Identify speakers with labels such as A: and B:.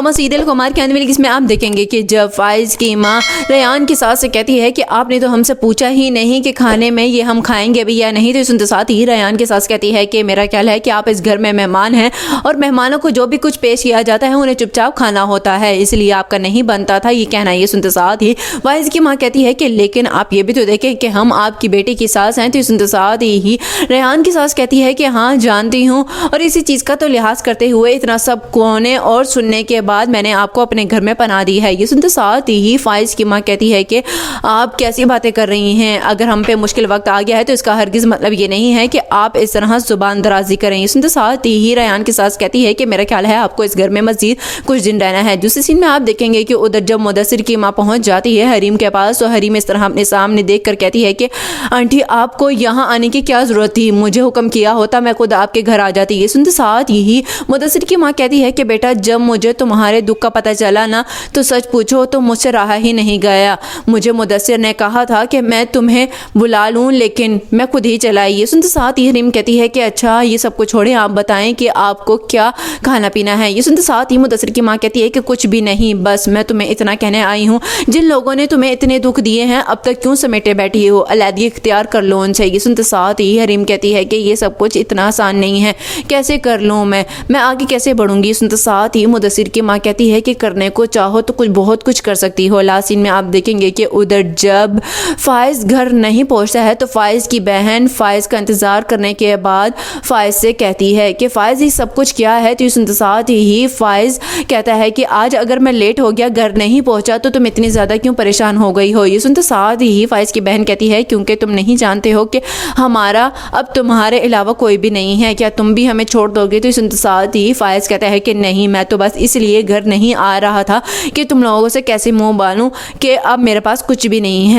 A: Serial Kumar के आने वाली किस्में आप देखेंगे कि जब फाइज की माँ रेयान की सास से कहती है कि आपने तो हमसे पूछा ही नहीं कि खाने में ये हम खाएंगे भी या नहीं, तो सुनते साथ ही रेयान की सास कहती है कि मेरा ख्याल है कि आप इस घर में मेहमान हैं और मेहमानों को जो भी कुछ पेश किया जाता है उन्हें चुपचाप खाना होता है, इसलिए आपका नहीं बनता था ये कहना। ये सुनते साथ ही फाइज की माँ कहती है कि लेकिन आप ये भी तो देखें कि हम आपकी बेटी की सास हैं। तो ये सुनते साथ ही रेहान की सास कहती है कि हाँ जानती हूँ, और इसी चीज़ का तो लिहाज करते हुए इतना सब कोने और सुनने के बाद मैंने आपको अपने घर में पना दी है। ये सुनते साथ ही फाइज की माँ कहती है कि आप कैसी बातें कर रही हैं, अगर हम पे मुश्किल वक्त आ गया है तो इसका हरगिज़ मतलब ये नहीं है कि आप इस तरह जुबान दराजी करें। ये सुनते साथ ही रेहान की सास कहती है कि मेरा ख्याल है आपको इस घर में मज़ीद कुछ दिन रहना है। दूसरे सीन में आप देखेंगे कि उधर जब मुदस्सिर की माँ पहुँच जाती है हरीम के पास, तो हरीम इस तरह अपने सामने देख कर कहती है कि आंटी आपको यहाँ आने की क्या ज़रूरत थी, मुझे हुक्म किया होता मैं खुद आपके घर आ जाती। ये सुनते साथ ही मुदस्सिर की माँ कहती है कि बेटा जब मुझे तुम्हारे दुख का पता चला ना तो सच पूछो तो मुझसे रहा ही नहीं गया। मुझे मुदस्सिर ने कहा था कि मैं तुम्हें बुला लूँ लेकिन मैं खुद ही चला आई। ये सुनते साथ ही हरीम कहती है कि अच्छा ये सब कुछ छोड़ें, आप बताएं कि आपको क्या खाना पीना है। ये सुनते साथ ही मुदस्सिर की माँ कहती है कि कुछ भी नहीं, बस मैं तुम्हें इतना कहने आई हूँ जिन लोगों ने तुम्हें इतने दुख दिए हैं अब तक क्यों समेटे बैठी हो, अलहदगी इख्तियार कर लो उनसे। ये सुनते साथ ही हरीम कहती है कि ये सब कुछ इतना आसान नहीं है, कैसे कर लूँ मैं आगे कैसे बढ़ूंगी। सुनते साथ ही मुदस्सिर की माँ कहती है कि करने को चाहो तो कुछ बहुत कुछ कर सकती हो। लास्ट सीन में आप देखेंगे कि उधर जब फाइज घर नहीं पहुंचता है तो फाइज की बहन फाइज का इंतजार करने के बाद फाइज से कहती है कि फाइज ये सब कुछ क्या है। तो सुनते साथ ही फाइज कहता है कि आज अगर मैं लेट हो गया घर नहीं पहुंचा तो तुम इतनी ज़्यादा क्यों परेशान हो गई हो। ये सुनते साथ ही फाइज की बहन कहती है क्योंकि तुम नहीं जानते हो कि हमारा अब तुम्हारे अलावा कोई भी नहीं है, क्या तुम भी हमें छोड़ दोगे। तो सुनते साथ ही फाइज कहता है कि नहीं, मैं तो बस इसलिए घर नहीं आ रहा था कि तुम लोगों से कैसे मुंह बालूं कि अब मेरे पास कुछ भी नहीं है।